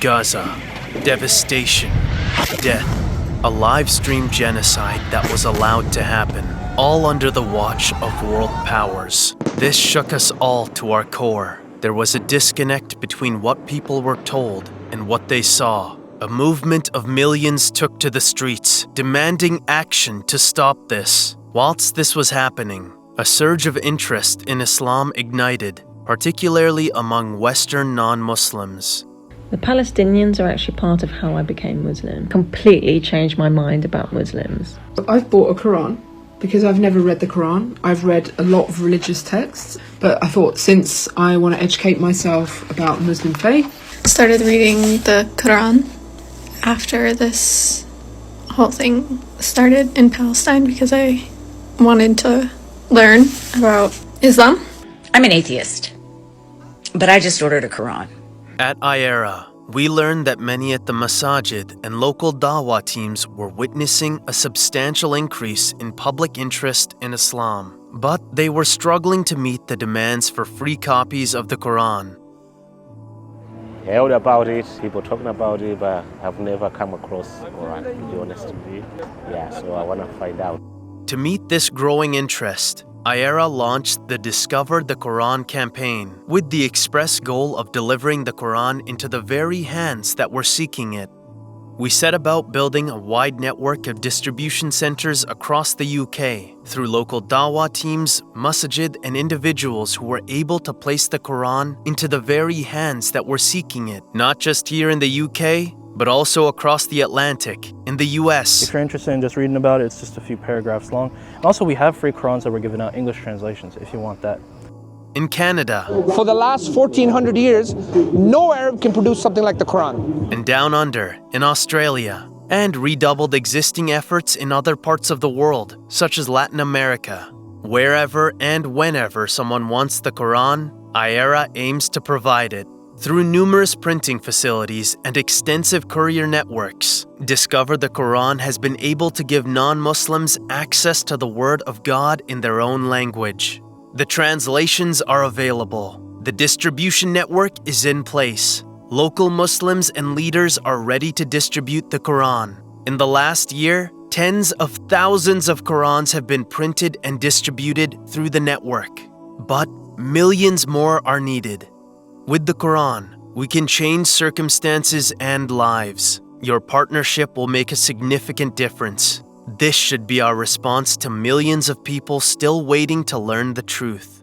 Gaza, devastation, death, a live-stream genocide that was allowed to happen, all under the watch of world powers. This shook us all to our core. There was a disconnect between what people were told and what they saw. A movement of millions took to the streets, demanding action to stop this. Whilst this was happening, a surge of interest in Islam ignited, particularly among Western non-Muslims. The Palestinians are actually part of how I became Muslim. Completely changed my mind about Muslims. I've bought a Quran because I've never read the Quran. I've read a lot of religious texts, but I thought since I want to educate myself about Muslim faith. Started reading the Quran after this whole thing started in Palestine because I wanted to learn about Islam. I'm an atheist, but I just ordered a Quran. At IERA, we learned that many at the masajid and local dawah teams were witnessing a substantial increase in public interest in Islam, but they were struggling to meet the demands for free copies of the Quran. I heard about it, people talking about it, but I've never come across Quran, to be honest with you. Yeah, so I want to find out. To meet this growing interest, IERA launched the Discover the Quran campaign with the express goal of delivering the Quran into the very hands that were seeking it. We set about building a wide network of distribution centers across the UK through local dawah teams, masajid, and individuals who were able to place the Quran into the very hands that were seeking it, not just here in the UK, but also across the Atlantic, in the US. If you're interested in just reading about it, it's just a few paragraphs long. And also, we have free Qurans that we're giving out, English translations, if you want that. In Canada. For the last 1400 years, no Arab can produce something like the Quran. And down under, in Australia. And redoubled existing efforts in other parts of the world, such as Latin America. Wherever and whenever someone wants the Quran, IERA aims to provide it. Through numerous printing facilities and extensive courier networks, Discover the Quran has been able to give non-Muslims access to the Word of God in their own language. The translations are available. The distribution network is in place. Local Muslims and leaders are ready to distribute the Quran. In the last year, tens of thousands of Qurans have been printed and distributed through the network. But millions more are needed. With the Quran, we can change circumstances and lives. Your partnership will make a significant difference. This should be our response to millions of people still waiting to learn the truth.